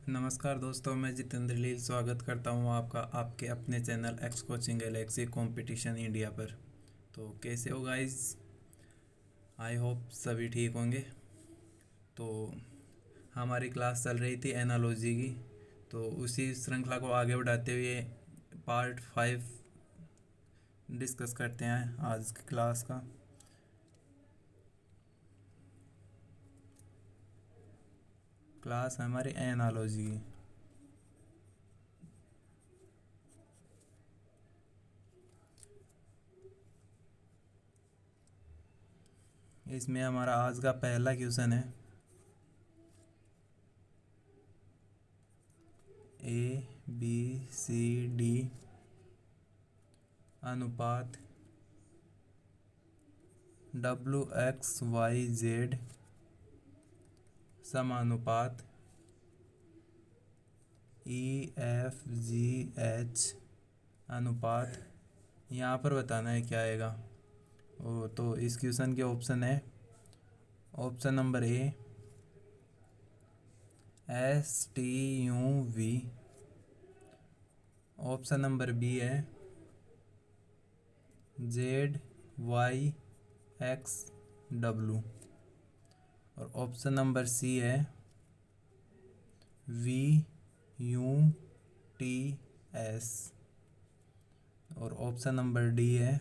नमस्कार दोस्तों, मैं जितेंद्र लील स्वागत करता हूं आपका आपके अपने channel x coaching Galaxy competition India पर। तो कैसे हो गाइस? आई होप सभी ठीक होंगे। तो हमारी क्लास चल रही थी एनालॉजी की, तो उसी श्रृंखला को आगे बढ़ाते हुए पार्ट 5 डिस्कस करते हैं आज की क्लास का। क्लास है हमारी एनालॉजी की। इसमें हमारा आज का पहला क्वेश्चन है ABCD अनुपात WXYZ समानुपात EFGH अनुपात। यहाँ पर बताना है क्या आएगा। तो इस क्वेश्चन के ऑप्शन है, option number A STUV, option number B है ZYXW और ऑप्शन नंबर सी है VUTS और ऑप्शन नंबर डी है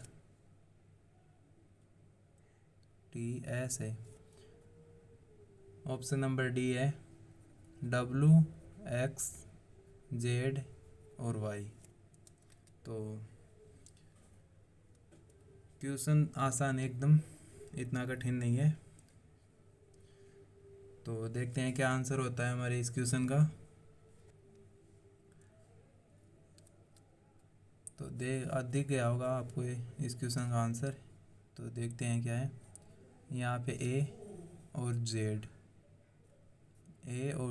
TSA। ऑप्शन नंबर डी है WXZ और Y। तो क्वेश्चन आसान है एकदम, इतना कठिन नहीं है। तो देखते हैं क्या आंसर होता है हमारे इस क्वेश्चन का। तो दिख गया होगा आपको इस क्वेश्चन का आंसर। तो देखते हैं क्या है। यहाँ पे ए और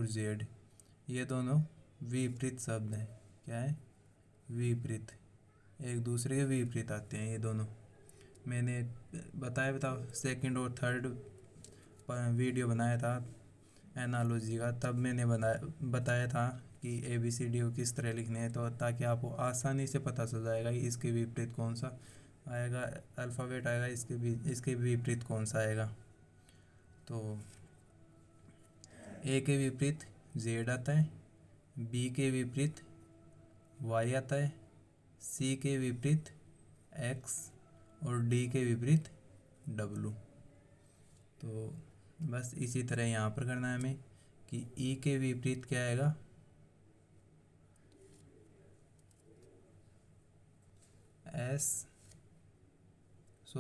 जेड ये दोनों विपरीत शब्द हैं। क्या है? विपरीत, एक दूसरे के विपरीत आते हैं ये दोनों। मैंने बताया सेकंड और थर्ड वीडियो बनाया था एनालॉजी का, तब मैंने बताया था कि ABCD को किस तरह लिखने हैं, तो ताकि आपको आसानी से पता चल जाएगा कि इसके विपरीत कौन सा आएगा, अल्फ़ाबेट आएगा, इसके विपरीत कौन सा आएगा। तो ए के विपरीत जेड आता है, बी के विपरीत वाई आता है, सी के विपरीत एक्स और डी के विपरीत डब्लू। तो बस इसी तरह यहाँ पर करना है हमें कि ई के विपरीत क्या आएगा,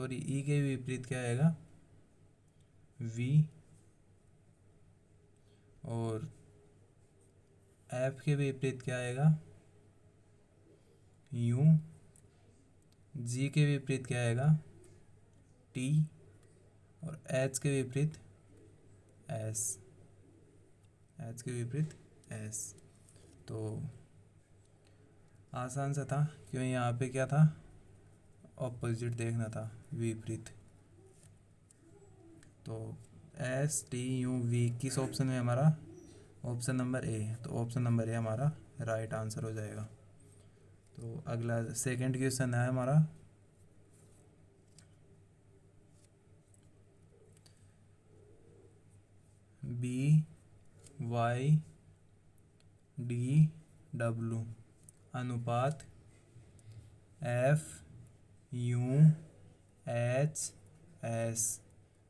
ई के विपरीत क्या आएगा, वी। और एफ के विपरीत क्या आएगा, यू। जी के विपरीत क्या आएगा, टी। और एच के विपरीत एस। तो आसान सा था, क्यों यहाँ पे क्या था, ऑपोजिट देखना था, विपरीत। तो STUV किस ऑप्शन में हमारा, ऑप्शन नंबर ए। तो ऑप्शन नंबर ए हमारा राइट आंसर हो जाएगा। तो अगला सेकंड क्वेश्चन है हमारा BYDW अनुपात FUHS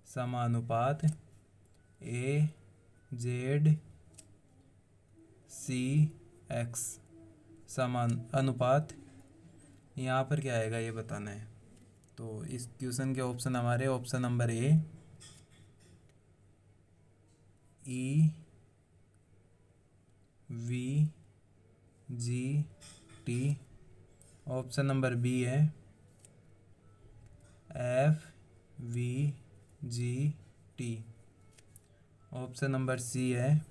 समानुपात AZCX समान अनुपात। यहाँ पर क्या आएगा ये बताना है। तो इस क्वेश्चन के ऑप्शन हमारे option number A EVGT, option number B है FVGT, ऑप्शन नंबर सी है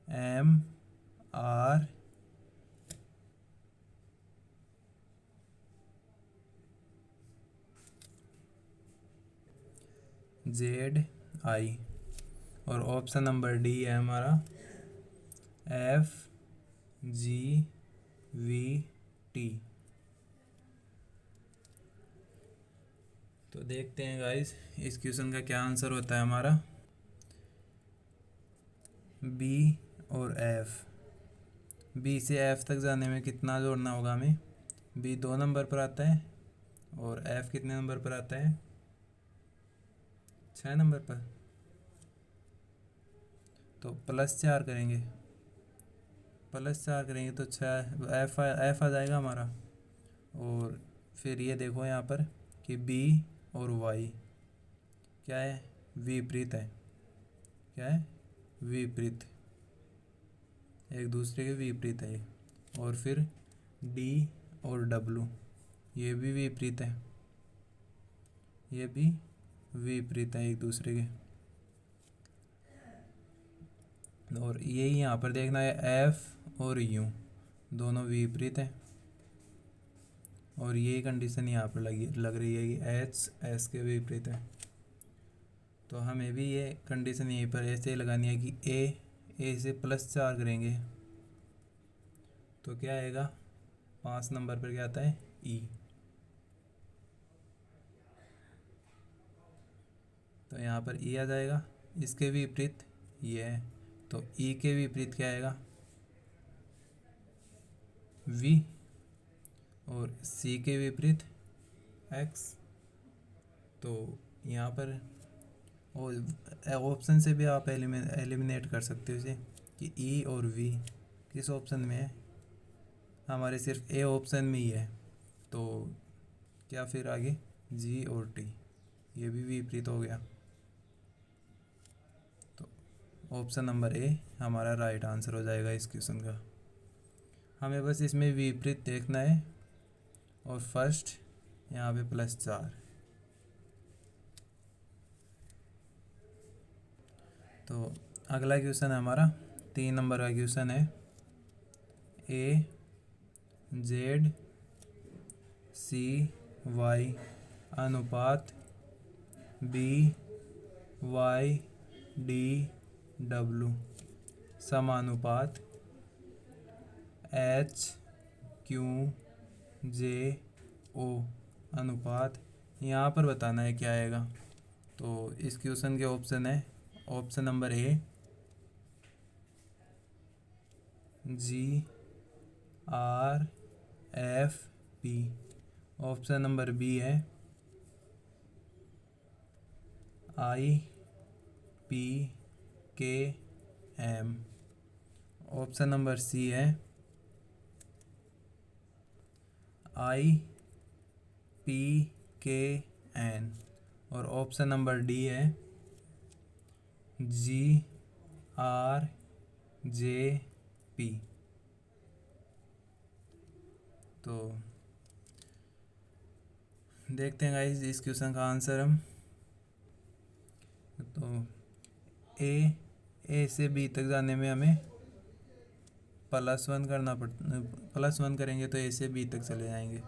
MRZI और ऑप्शन नंबर डी है हमारा एफ जी वी टी। तो देखते हैं गाइस इस क्वेश्चन का क्या आंसर होता है हमारा। बी और एफ, बी से एफ तक जाने में कितना जोड़ना होगा हमें। बी 2 नंबर पर आता है और एफ कितने नंबर पर आता है, 6 नंबर पर। तो +4 करेंगे, +4 करेंगे तो 6 एफ आ जाएगा हमारा। और फिर ये देखो यहाँ पर कि बी और वाई क्या है, विपरीत है। क्या है, विपरीत, एक दूसरे के विपरीत है ये। और फिर डी और डब्लू ये भी विपरीत है, ये भी विपरीत है एक दूसरे के। और यही यहाँ पर देखना है, एफ और यू दोनों विपरीत हैं। और यही कंडीशन यहाँ पर लग रही है कि एच एस के विपरीत है। तो हमें भी ये कंडीशन यहीं पर ऐसे लगानी है कि ए से +4 करेंगे तो क्या आएगा, 5 नंबर पर क्या आता है, ई। तो यहाँ पर ई आ जाएगा, इसके विपरीत ये है तो ई के विपरीत क्या आएगा, वी। और सी के विपरीत एक्स। तो यहाँ पर ऑप्शन से भी आप एलिमिनेट कर सकते हो इसे कि ई और वी किस ऑप्शन में है, हमारे सिर्फ ए ऑप्शन में ही है। तो क्या फिर आगे जी और टी ये भी विपरीत हो गया। तो ऑप्शन नंबर ए हमारा राइट आंसर हो जाएगा इस क्वेश्चन का। हमें बस इसमें विपरीत देखना है और फर्स्ट यहाँ पे +4। तो अगला क्वेश्चन है हमारा 3 नंबर का क्वेश्चन है, ए जेड सी वाई अनुपात बी वाई डी डब्लू समानुपात एच क्यू जे ओ अनुपात। यहाँ पर बताना है क्या आएगा। तो इस क्वेश्चन के ऑप्शन है, option number A G R F P, option number B है I P K M, option number C है आई पी के एन, और ऑप्शन नंबर डी है जी आर जे पी। तो देखते हैं गाइस इस क्वेश्चन का आंसर हम। तो ए से बी तक जाने में हमें +1 करना पड़ता, +1 करेंगे तो ए से बी तक चले जाएंगे।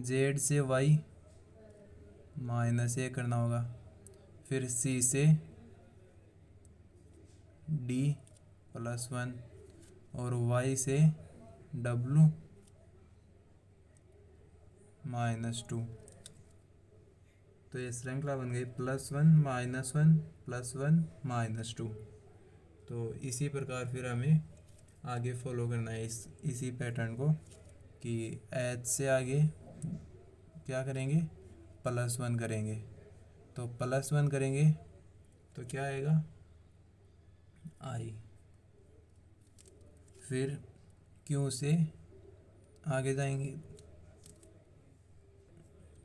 जेड से वाई -a करना होगा, फिर सी से डी +1 और वाई से डब्लू -2। तो ये श्रृंखला बन गई +1 -1 +1 -2। तो इसी प्रकार फिर हमें आगे फॉलो करना है इसी पैटर्न को कि एच से आगे क्या करेंगे, +1 करेंगे। तो +1 करेंगे तो क्या आएगा, आई। फिर क्यू से आगे जाएंगे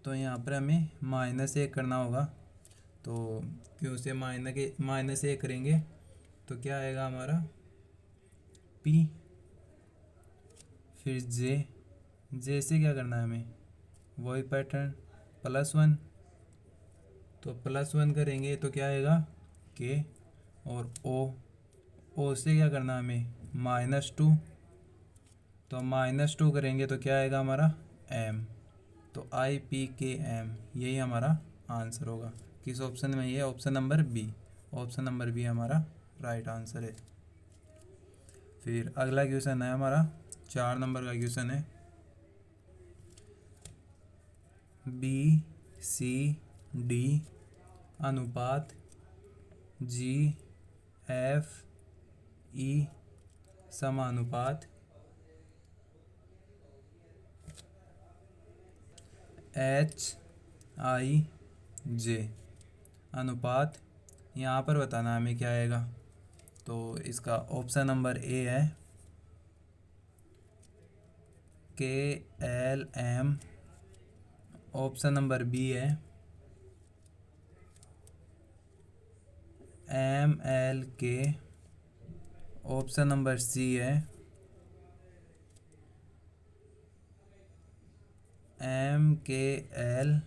तो यहाँ पर हमें -1 करना होगा। तो क्यू से -1 करेंगे तो क्या आएगा हमारा, पी। फिर जे से क्या करना है हमें, वही पैटर्न +1। तो +1 करेंगे तो क्या आएगा, के। और ओ से क्या करना है हमें, -2। तो -2 करेंगे तो क्या आएगा हमारा, एम। तो आई पी के एम यही हमारा आंसर होगा। किस ऑप्शन में, ये option number B, option number B हमारा राइट आंसर है। फिर अगला क्वेश्चन है हमारा 4 नंबर का क्वेश्चन है बी सी डी अनुपात जी एफ ई समानुपात एच आई जे अनुपात। यहाँ पर बताना हमें क्या आएगा। तो इसका ऑप्शन नंबर ए है K L M, option number B है M L K, option number C है एम के एल,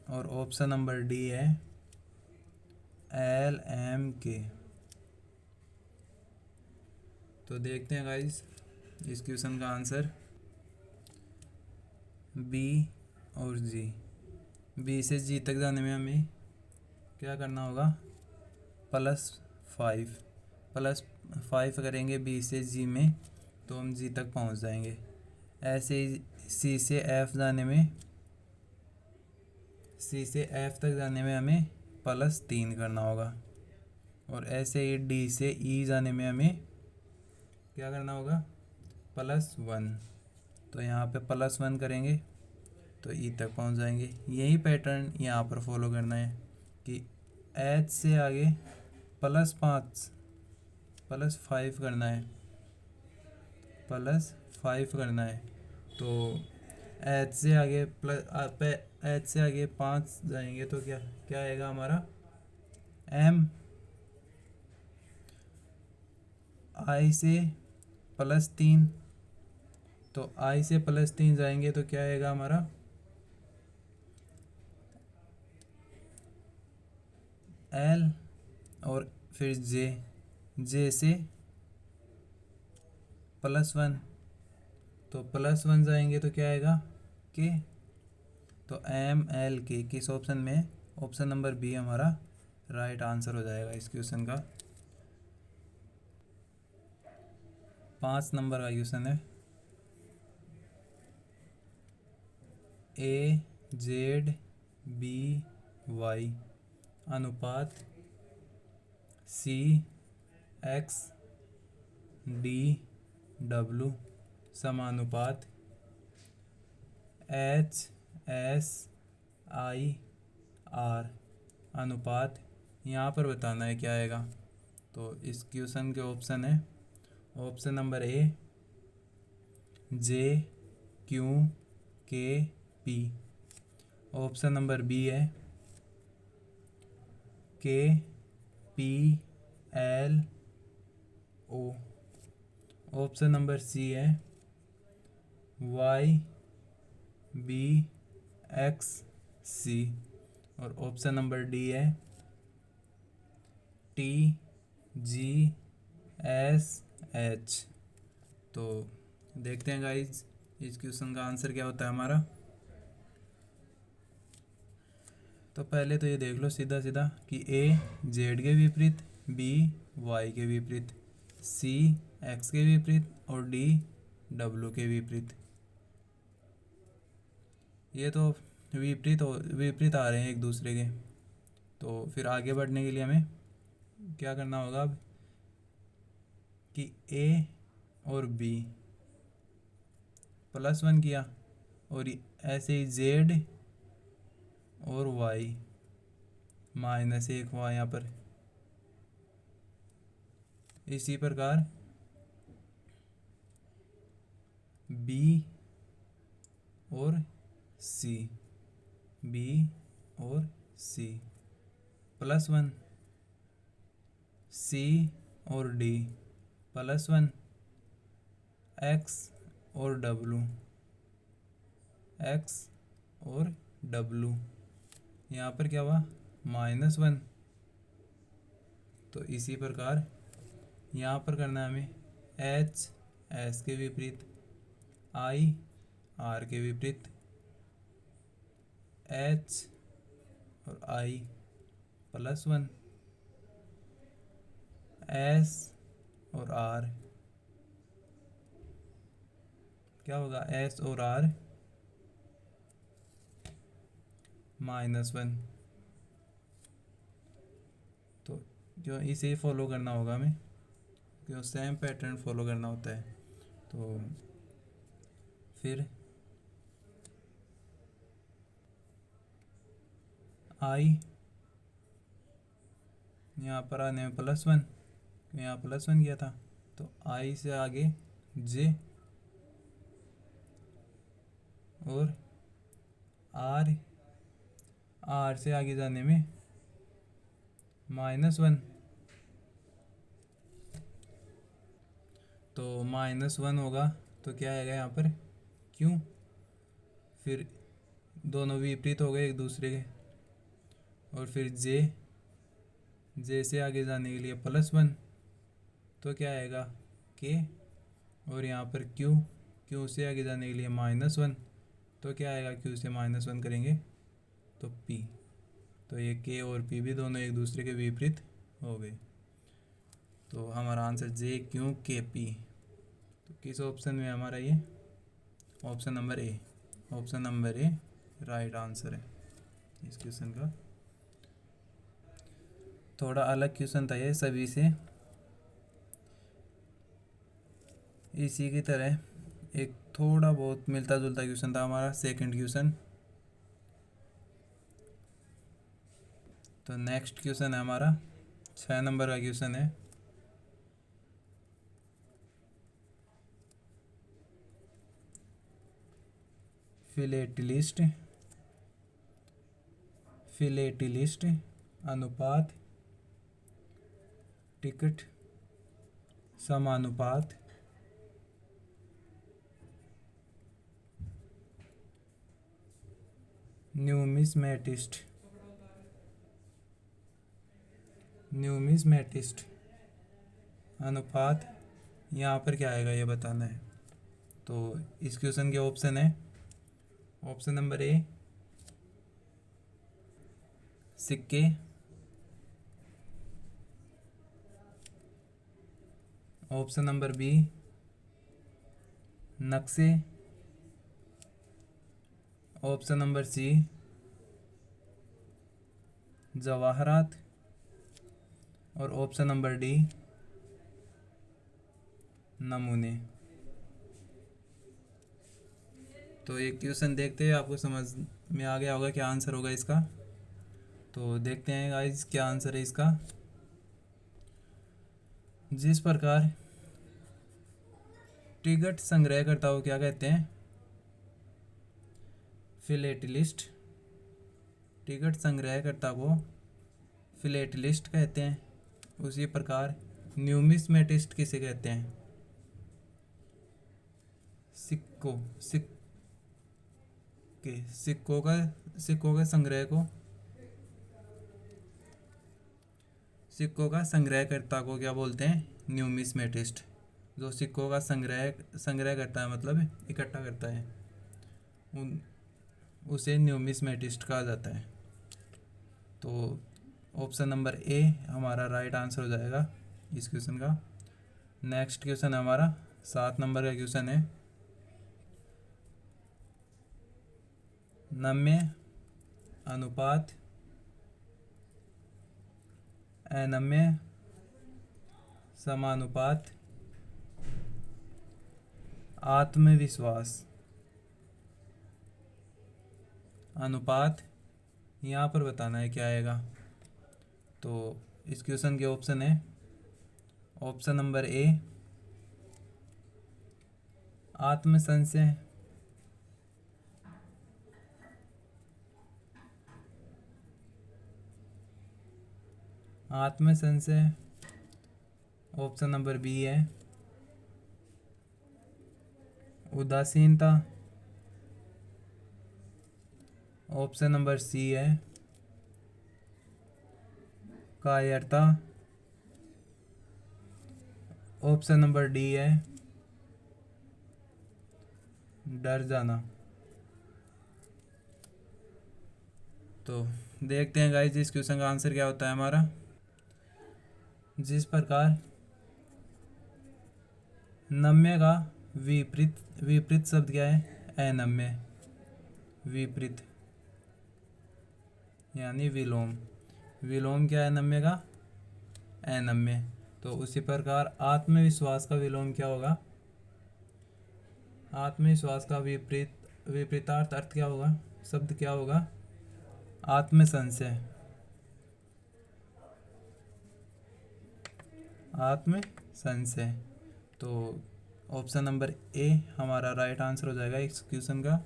और ऑप्शन नंबर डी है एल एम के। तो देखते हैं गाइस इस क्वेश्चन का आंसर बी और जी। बी से जी तक जाने में हमें क्या करना होगा, +5 करेंगे बी से जी में तो हम जी तक पहुंच जाएंगे। ऐसे ही सी से एफ तक जाने में हमें +3 करना होगा, और ऐसे ही डी से ई जाने में हमें क्या करना होगा, +1। तो यहाँ पे +1 करेंगे तो ई तक पहुँच जाएंगे। यही पैटर्न यहाँ पर फॉलो करना है कि एच से आगे +5 करना है, +5 करना है। तो एच से आगे 5 जाएंगे तो क्या क्या आएगा हमारा, एम। आई से +3, तो आई से +3 जाएंगे तो क्या आएगा हमारा, एल। और फिर जे से +1, तो +1 जाएंगे तो क्या आएगा, के। तो एम एल के किस ऑप्शन में, ऑप्शन नंबर बी हमारा राइट आंसर हो जाएगा इस क्वेश्चन का। 5 नंबर का क्वेश्चन है ए जेड बी वाई अनुपात सी एक्स डी डब्लू समानुपात एच एस आई आर अनुपात। यहाँ पर बताना है क्या आएगा। तो इस क्वेश्चन के ऑप्शन है, option number A J Q K P, option number B है K P L O, option number C है वाई बी एक्स सी, और ऑप्शन नंबर डी है टी जी एस एच। तो देखते हैं गाइज इस क्वेश्चन का आंसर क्या होता है हमारा। तो पहले तो ये देख लो सीधा सीधा कि ए जेड के विपरीत, बी वाई के विपरीत, सी एक्स के विपरीत और डी डब्लू के विपरीत। ये तो विपरीत आ रहे हैं एक दूसरे के। तो फिर आगे बढ़ने के लिए हमें क्या करना होगा अब कि ए और बी +1 किया, और ऐसे ही जेड और वाई -1 हुआ यहाँ पर। इसी प्रकार बी और सी, +1, सी और डी +1, एक्स और डब्लू, यहाँ पर क्या हुआ -1। तो इसी प्रकार यहाँ पर करना है हमें एच एस के विपरीत, आई आर के विपरीत, एच और आई +1, एस और आर क्या होगा, एस और आर -1। तो क्यों इसे फॉलो करना होगा हमें, क्यों सेम पैटर्न फॉलो करना होता है। तो फिर आई यहाँ पर आने में +1, यहाँ +1 किया था, तो आई से आगे जे और आर, आर से आगे जाने में -1। तो -1 होगा तो क्या आएगा यहाँ पर, क्यों, फिर दोनों विपरीत हो गए एक दूसरे के, और फिर जे से आगे जाने के लिए +1, तो क्या आएगा के, और यहाँ पर क्यू से आगे जाने के लिए -1, तो क्या आएगा, क्यू से -1 करेंगे तो पी। तो ये के और पी भी दोनों एक दूसरे के विपरीत हो गए। तो हमारा आंसर जे क्यू के पी। तो किस ऑप्शन में हमारा ये, ऑप्शन नंबर ए, ऑप्शन नंबर ए राइट आंसर है इस क्वेश्चन का। थोड़ा अलग क्वेश्चन था ये सभी से, इसी की तरह एक थोड़ा बहुत मिलता जुलता क्वेश्चन था हमारा सेकंड क्वेश्चन। तो नेक्स्ट क्वेश्चन है हमारा 6 नंबर का क्वेश्चन है। फिलेटिलिस्ट अनुपात टिकट समानुपात न्यूमिसमेटिस्ट अनुपात, यहाँ पर क्या आएगा ये बताना है। तो इस क्वेश्चन के ऑप्शन है, ऑप्शन नंबर ए सिक्के, ऑप्शन नंबर बी नक्शे, ऑप्शन नंबर सी जवाहरात, और ऑप्शन नंबर डी नमूने। तो ये क्वेश्चन देखते हैं, आपको समझ में आ गया होगा क्या आंसर होगा इसका। तो देखते हैं गाइस क्या आंसर है इसका। जिस प्रकार टिकट संग्रहकर्ता को क्या कहते हैं, फिलेटलिस्ट, टिकट संग्रहकर्ता को फिलेटलिस्ट कहते हैं, उसी प्रकार न्यूमिसमेटिस्ट किसे कहते हैं, सिक्कों का संग्रह को, सिक्कों का संग्रहकर्ता को क्या बोलते हैं, न्यूमिसमेटिस्ट। जो सिक्कों का संग्रह करता है, मतलब इकट्ठा करता है, उसे न्यूमिसमेटिस्ट कहा जाता है। तो ऑप्शन नंबर ए हमारा राइट आंसर हो जाएगा इस क्वेश्चन का। नेक्स्ट क्वेश्चन हमारा 7 नंबर का क्वेश्चन है। नम्य अनुपात अनम्य समानुपात आत्मविश्वास अनुपात, यहाँ पर बताना है क्या आएगा। तो इस क्वेश्चन के ऑप्शन है, ऑप्शन नंबर ए आत्मसंशय, ऑप्शन नंबर बी है उदासीनता, ऑप्शन नंबर सी है कायरता, ऑप्शन नंबर डी है डर जाना। तो देखते हैं गाइस इस क्वेश्चन का आंसर क्या होता है हमारा। जिस प्रकार नम्य का विपरीत शब्द क्या है? अनम्य। विपरीत यानी विलोम। विलोम क्या है नम्य का? अनम्य। तो उसी प्रकार आत्मविश्वास का विलोम क्या होगा? आत्मविश्वास का विपरीतार्थ अर्थ क्या होगा? शब्द क्या होगा? आत्मसंशय। आत्मसंशय। तो ऑप्शन नंबर ए हमारा राइट आंसर हो जाएगा इस क्वेश्चन का।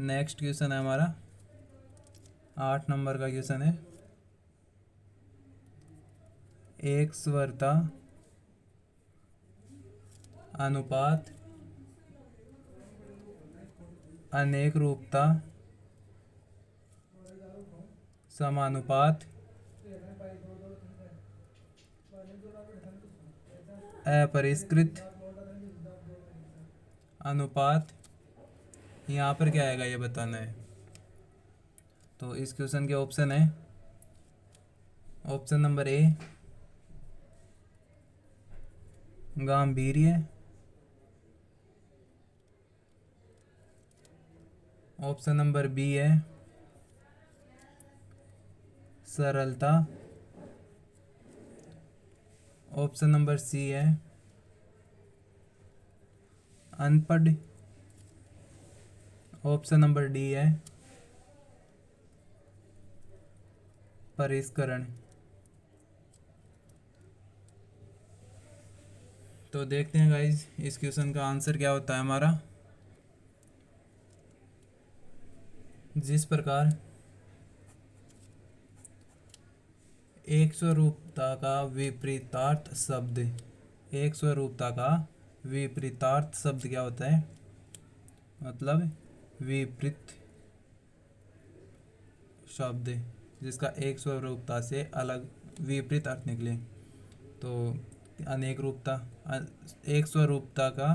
नेक्स्ट क्वेश्चन है हमारा 8 नंबर का क्वेश्चन है। एक स्वरता अनुपात अनेक रूपता समानुपात अपरिष्कृत अनुपात, यहाँ पर क्या आएगा ये बताना है। तो इस क्वेश्चन के ऑप्शन है, ऑप्शन नंबर ए गांभीर्य, ऑप्शन नंबर बी है सरलता, ऑप्शन नंबर सी है अनपढ़, ऑप्शन नंबर डी है परिष्करण। तो देखते हैं गाइज इस क्वेश्चन का आंसर क्या होता है हमारा। जिस प्रकार एक स्वरूपता का विपरीतार्थ शब्द, एक स्वरूपता का विपरीतार्थ शब्द क्या होता है? मतलब विपरीत शब्द जिसका एक स्वरूपता से अलग विपरीत अर्थ निकले। तो अनेक रूपता, एक स्वरूपता का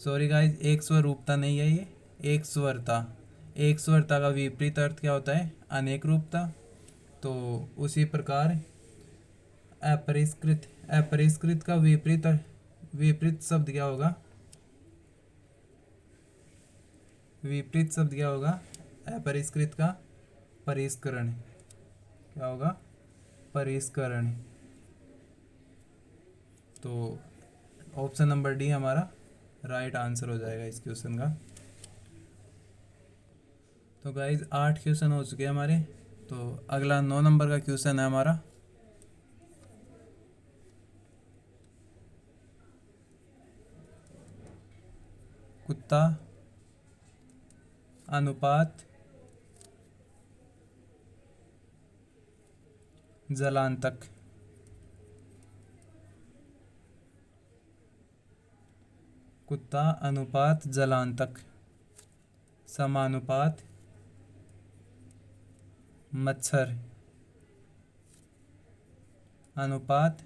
सॉरी गाइस, एक स्वरूपता नहीं है ये, एक स्वरता। एक स्वरता का विपरीत अर्थ क्या होता है? अनेक रूपता। तो उसी प्रकार अपरिष्कृत, अपरिष्कृत का विपरीत शब्द क्या होगा? विपरीत शब्द क्या होगा अपरिष्कृत का? परिष्करण। क्या होगा? परिष्करण। तो ऑप्शन नंबर डी हमारा राइट आंसर हो जाएगा इस क्वेश्चन का। तो गाइज 8 क्वेश्चन हो चुके हैं हमारे। तो अगला 9 नंबर का क्वेश्चन है हमारा। कुत्ता अनुपात जलांतक। कुत्ता अनुपात जलांतक समानुपात मच्छर। अनुपात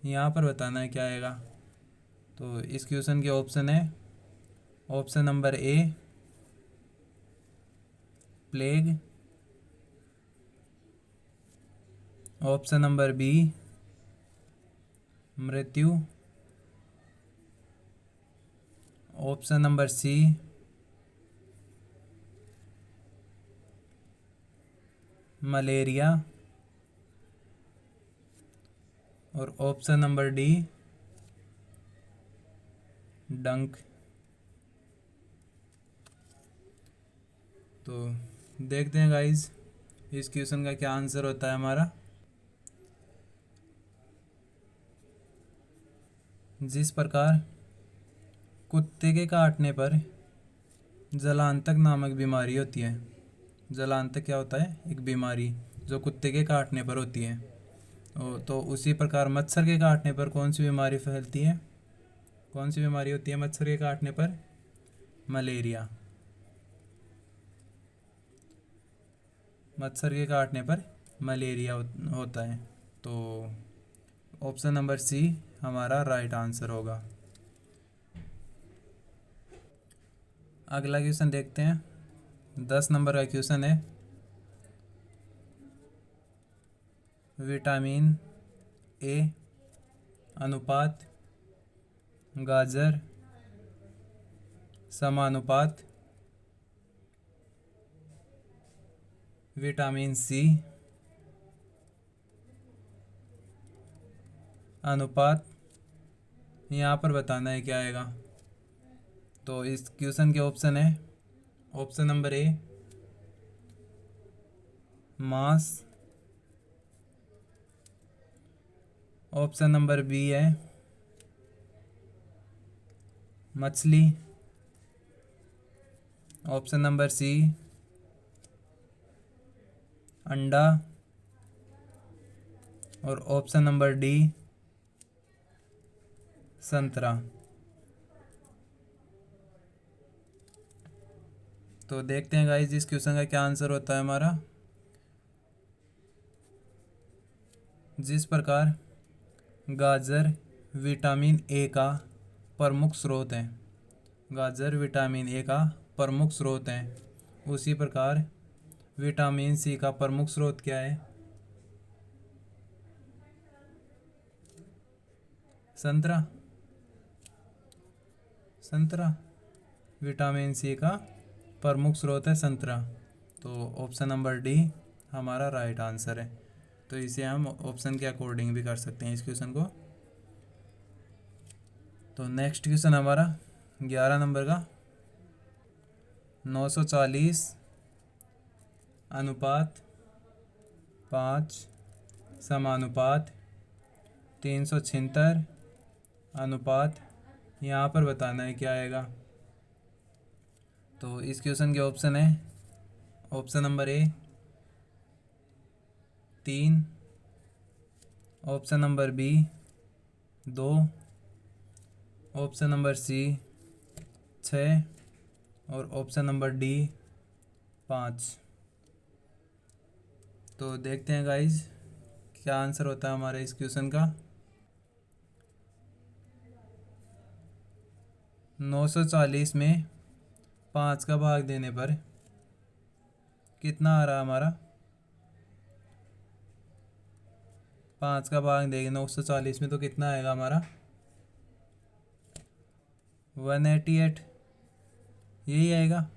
यहाँ पर बताना है क्या आएगा। तो इस क्वेश्चन के ऑप्शन है, option number A plague, option number B मृत्यु, ऑप्शन नंबर सी मलेरिया और ऑप्शन नंबर डी डंक। तो देखते हैं गाइस इस क्वेश्चन का क्या आंसर होता है हमारा। जिस प्रकार कुत्ते के काटने पर जलांतक नामक बीमारी होती है। जलांतक क्या होता है? एक बीमारी जो कुत्ते के काटने पर होती है। तो उसी प्रकार मच्छर के काटने पर कौन सी बीमारी फैलती है? कौन सी बीमारी होती है मच्छर के काटने पर? मलेरिया। मच्छर के काटने पर मलेरिया होता है। तो ऑप्शन नंबर सी हमारा राइट आंसर होगा। अगला क्वेश्चन देखते हैं। 10 नंबर का क्वेश्चन है। विटामिन ए अनुपात गाजर समानुपात विटामिन सी अनुपात, यहाँ पर बताना है क्या आएगा। तो इस क्वेश्चन के ऑप्शन है, ऑप्शन नंबर ए मांस, ऑप्शन नंबर बी है मछली, ऑप्शन नंबर सी अंडा और ऑप्शन नंबर डी संतरा। तो देखते हैं गाइस इस क्वेश्चन का क्या आंसर होता है हमारा। जिस प्रकार गाजर विटामिन ए का प्रमुख स्रोत है, गाजर विटामिन ए का प्रमुख स्रोत है, उसी प्रकार विटामिन सी का प्रमुख स्रोत क्या है? संतरा। संतरा विटामिन सी का प्रमुख स्रोत है संतरा। तो ऑप्शन नंबर डी हमारा राइट आंसर है। तो इसे हम ऑप्शन के अकॉर्डिंग भी कर सकते हैं इस क्वेश्चन को। तो नेक्स्ट क्वेश्चन हमारा 11 नंबर का 940 अनुपात 5 समानुपात 376 अनुपात, यहाँ पर बताना है क्या आएगा। तो इस क्वेश्चन के ऑप्शन है, option number A 3, option number B 2, option number C 6 और ऑप्शन नंबर डी 5। तो देखते हैं गाइज क्या आंसर होता है हमारे इस क्वेश्चन का। 940 में 5 का भाग देने पर कितना आ रहा है हमारा? 5 का भाग देंगे 940 में तो कितना आएगा हमारा? 188, यही आएगा।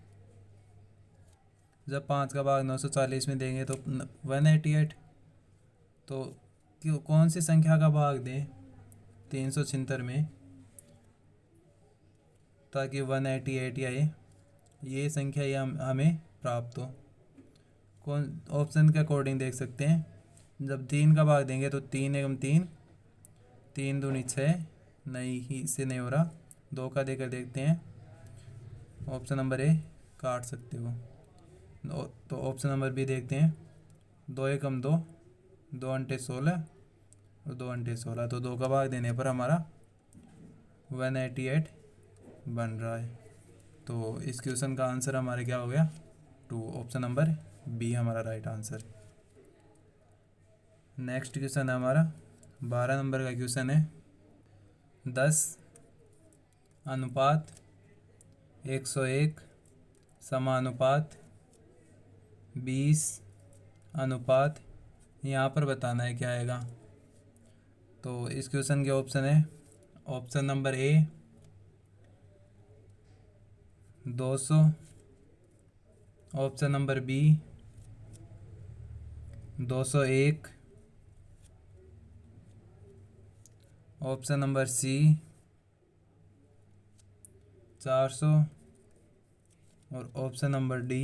जब 5 का भाग 940 में देंगे तो 188। तो कौन सी संख्या का भाग दें 376 में ताकि 188 आए, ये संख्या ये हमें प्राप्त हो। कौन ऑप्शन के अकॉर्डिंग देख सकते हैं। जब 3 का भाग देंगे तो 3 एकम 3, 3 दूनी 6, नहीं ही इससे नहीं हो रहा, 2 का देकर देखते हैं। ऑप्शन नंबर ए काट सकते हो। तो ऑप्शन नंबर बी देखते हैं। 2 एकम 2, 2 अंटे 16 और 2 अंटे 16, तो 2 का भाग देने पर हमारा 188 बन रहा है। तो इस क्वेश्चन का आंसर हमारे क्या हो गया? 2, ऑप्शन नंबर बी हमारा राइट आंसर। नेक्स्ट क्वेश्चन है हमारा 12 नंबर का क्वेश्चन है। 10 अनुपात 101 समानुपात 20 अनुपात, यहाँ पर बताना है क्या आएगा। तो इस क्वेश्चन के ऑप्शन है, option number A 200, option number B 201, option number C 400 और ऑप्शन नंबर डी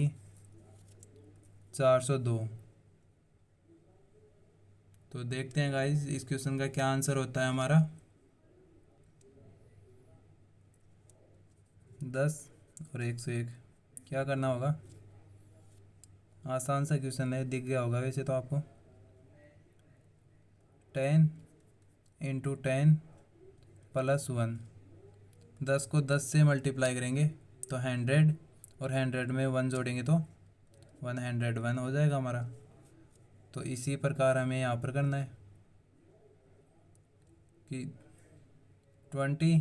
402। तो देखते हैं गाइस इस क्वेश्चन का क्या आंसर होता है हमारा। 10 और 101 क्या करना होगा? आसान सा क्वेश्चन है, दिख गया होगा वैसे तो आपको। 10 इंटू 10 प्लस 1, 10 को 10 से मल्टीप्लाई करेंगे तो 100 और 100 में 1 जोड़ेंगे तो 101 हो जाएगा हमारा। तो इसी प्रकार हमें यहाँ पर करना है कि 20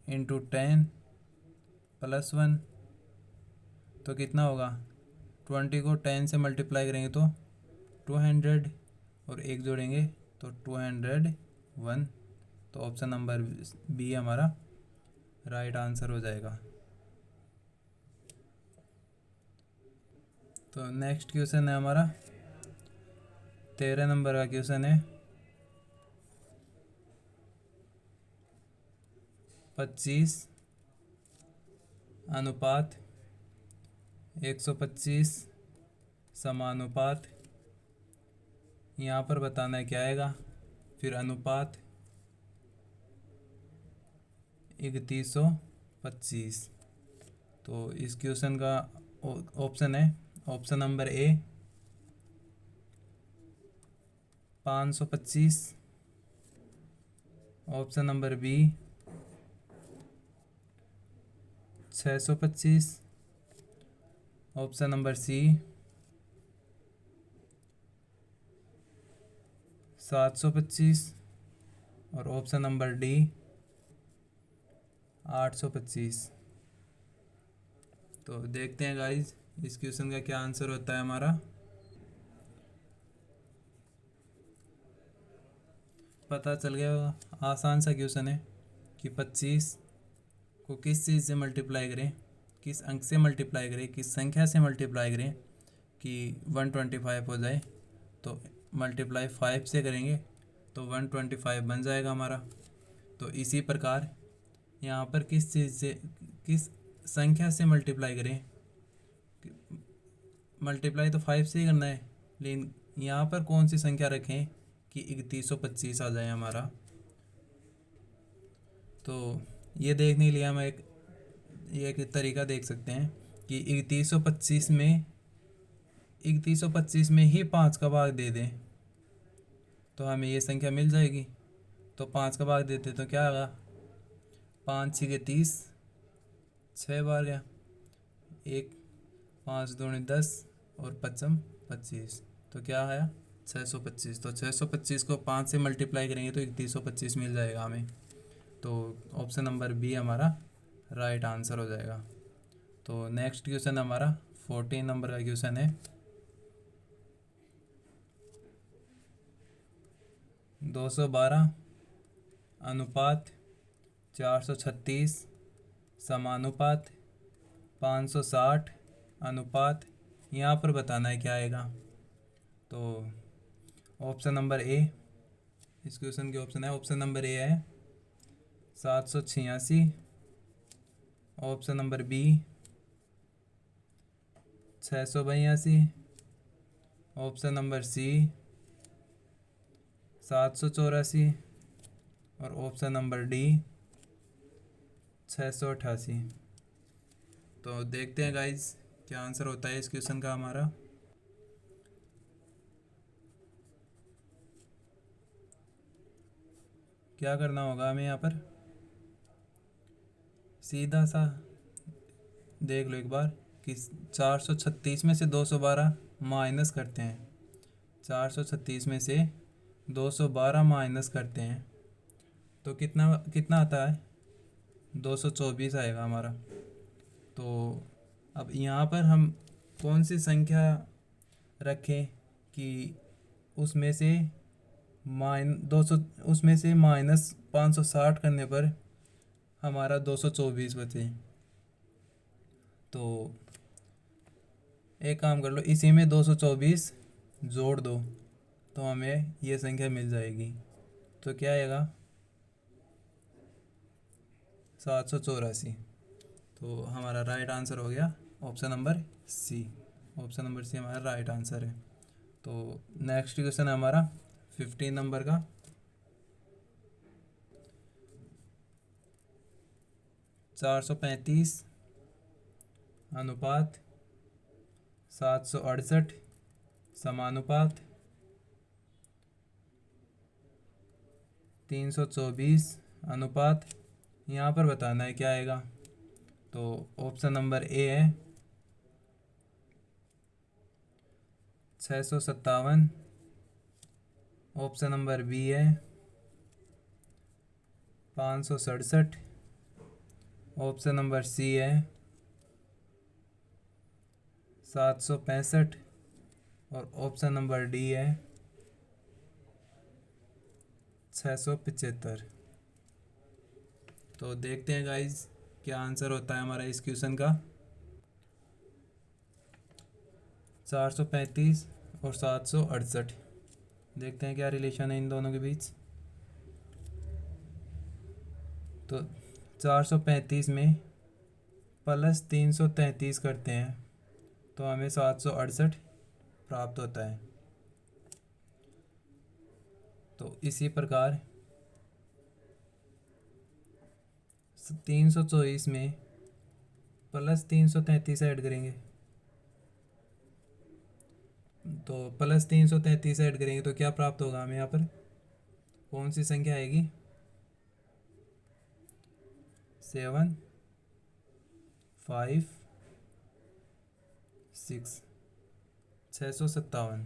इंटू 10 प्लस 1, तो कितना होगा? 20 को 10 से मल्टीप्लाई करेंगे तो 200 और 1 जोड़ेंगे तो 201। तो ऑप्शन नंबर बी हमारा राइट आंसर हो जाएगा। तो नेक्स्ट क्वेश्चन है हमारा 13 नंबर का क्वेश्चन है 25 अनुपात 125 समानुपात, यहाँ पर बताना है क्या आएगा, फिर अनुपात 3125। तो इस क्वेश्चन का ऑप्शन है, option number A 525, option number B 625, option number C 725 और ऑप्शन नंबर डी 825। तो देखते हैं गाइज इस क्वेश्चन का क्या आंसर होता है हमारा। पता चल गया होगा, आसान सा क्वेश्चन है कि 25 को किस चीज़ से मल्टीप्लाई करें, किस अंक से मल्टीप्लाई करें, किस संख्या से मल्टीप्लाई करें कि 125 हो जाए। तो मल्टीप्लाई 5 से करेंगे तो 125 बन जाएगा हमारा। तो इसी प्रकार यहाँ पर किस चीज़ से, किस संख्या से मल्टीप्लाई करें, मल्टीप्लाई तो 5 से ही करना है, लेकिन यहाँ पर कौन सी संख्या रखें कि 3125 आ जाए हमारा। तो ये देखने के लिए हम एक तरीका देख सकते हैं कि 3125 में ही 5 का भाग दे दें तो हमें ये संख्या मिल जाएगी। तो 5 का भाग देते तो क्या होगा, 5 6 30, 6 बार गया, 1 5 2 10 और 5 25, तो क्या आया 625। तो 625 को 5 से मल्टीप्लाई करेंगे तो 3125 मिल जाएगा हमें। तो ऑप्शन नंबर बी हमारा राइट आंसर हो जाएगा। तो नेक्स्ट क्वेश्चन हमारा 14 नंबर का क्वेश्चन है 212 अनुपात 436 समानुपात 560 अनुपात, यहाँ पर बताना है क्या आएगा। तो ऑप्शन नंबर ए, इस क्वेश्चन के ऑप्शन है, ऑप्शन नंबर ए है 786, option number B 682, option number C 784 और ऑप्शन नंबर डी 688। तो देखते हैं गाइज क्या आंसर होता है इस क्वेश्चन का हमारा। क्या करना होगा हमें यहाँ पर, सीधा सा देख लो एक बार कि 436 में से 212 माइनस करते हैं, 436 में से 212 माइनस करते हैं तो कितना कितना आता है, 224 आएगा हमारा। तो अब यहाँ पर हम कौन सी संख्या रखें कि उसमें से माइनस 560 करने पर हमारा 224 बचे। तो एक काम कर लो, इसी में 224 जोड़ दो तो हमें ये संख्या मिल जाएगी। तो क्या आएगा 784। तो हमारा राइट आंसर हो गया option number C. Option number C हमारा राइट आंसर है। तो नेक्स्ट क्वेश्चन है हमारा 15 नंबर का 435 अनुपात 768 समानुपात 324 अनुपात, यहाँ पर बताना है क्या आएगा। तो ऑप्शन नंबर ए है 657, ऑप्शन नंबर बी है 567, ऑप्शन नंबर सी है 765 और ऑप्शन नंबर डी है 675। तो देखते हैं गाइज क्या आंसर होता है हमारा इस क्वेश्चन का। 435 और 768, देखते हैं क्या रिलेशन है इन दोनों के बीच। तो 435 में प्लस 333 करते हैं तो हमें 768 प्राप्त होता है। तो इसी प्रकार 324 में प्लस 333 ऐड करेंगे, तो प्लस 333 ऐड करेंगे तो क्या प्राप्त होगा हमें यहाँ पर, कौन सी संख्या आएगी, 7 5 6 657।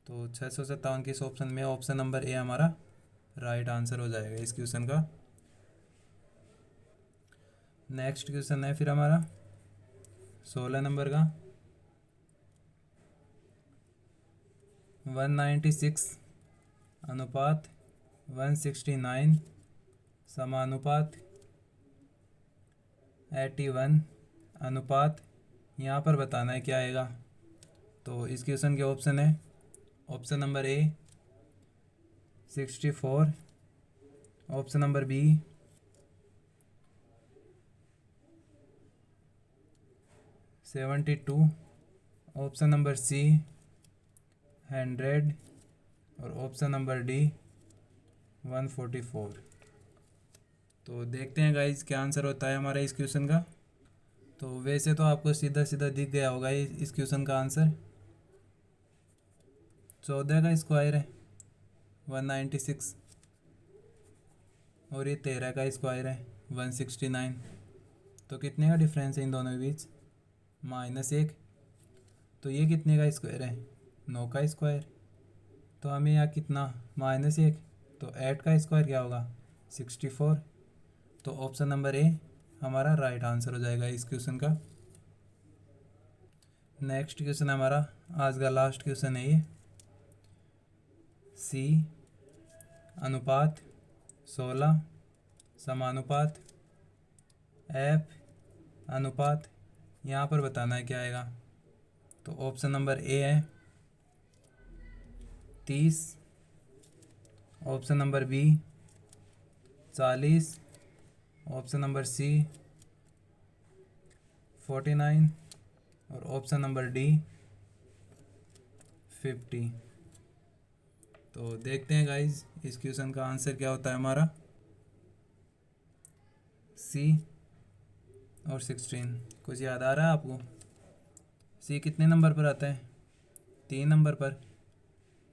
तो 657 किस ऑप्शन में, ऑप्शन नंबर ए हमारा राइट आंसर हो जाएगा इस क्वेश्चन का। नेक्स्ट क्वेश्चन है फिर हमारा 16 नंबर का। 196 अनुपात 169 समानुपात 81 अनुपात, यहाँ पर बताना है क्या आएगा। तो इस क्वेश्चन के ऑप्शन है, option number A 64, option number B 72, option number C 100 और ऑप्शन नंबर डी 144। तो देखते हैं गाइज क्या आंसर होता है हमारा इस क्वेश्चन का। तो वैसे तो आपको सीधा सीधा दिख गया होगा इस क्वेश्चन का आंसर, 14 का स्क्वायर है 196 और ये 13 का स्क्वायर है 169। तो कितने का डिफरेंस है इन दोनों के बीच, -1। तो ये कितने का स्क्वायर है, 9 का स्क्वायर। तो हमें यहाँ कितना, -1, तो 8 का स्क्वायर क्या होगा, 64। तो ऑप्शन नंबर ए हमारा राइट आंसर हो जाएगा इस क्वेश्चन का। नेक्स्ट क्वेश्चन हमारा आज का लास्ट क्वेश्चन है ये, सी अनुपात 16 समानुपात एफ अनुपात, यहाँ पर बताना है क्या आएगा। तो ऑप्शन नंबर ए है 30, option number B 40, option number C 49 और ऑप्शन नंबर डी 50। तो देखते हैं गाइज इस क्वेश्चन का आंसर क्या होता है हमारा, सी और 16। कुछ याद आ रहा है आपको, सी कितने नंबर पर आता है, 3 नंबर पर।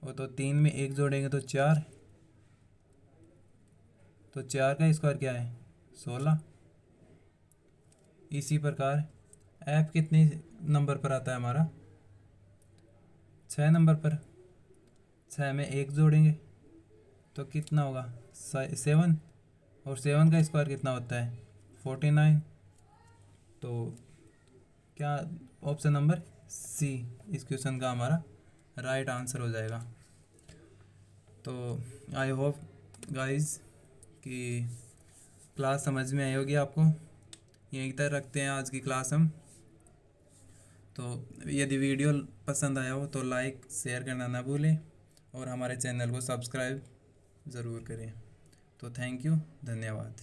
वो तो 3 में 1 जोड़ेंगे तो 4, तो 4 का स्क्वायर क्या है, 16। इसी प्रकार एफ कितने नंबर पर आता है हमारा, 6 नंबर पर। 6 में 1 जोड़ेंगे तो कितना होगा, 7, और 7 का स्क्वायर कितना होता है, 49। तो क्या ऑप्शन नंबर सी इस क्वेश्चन का हमारा राइट आंसर हो जाएगा। तो आई होप गाइस कि क्लास समझ में आई होगी आपको। यहीं तक रखते हैं आज की क्लास हम। तो यदि वीडियो पसंद आया हो तो लाइक शेयर करना ना भूलें और हमारे चैनल को सब्सक्राइब ज़रूर करें। तो थैंक यू, धन्यवाद।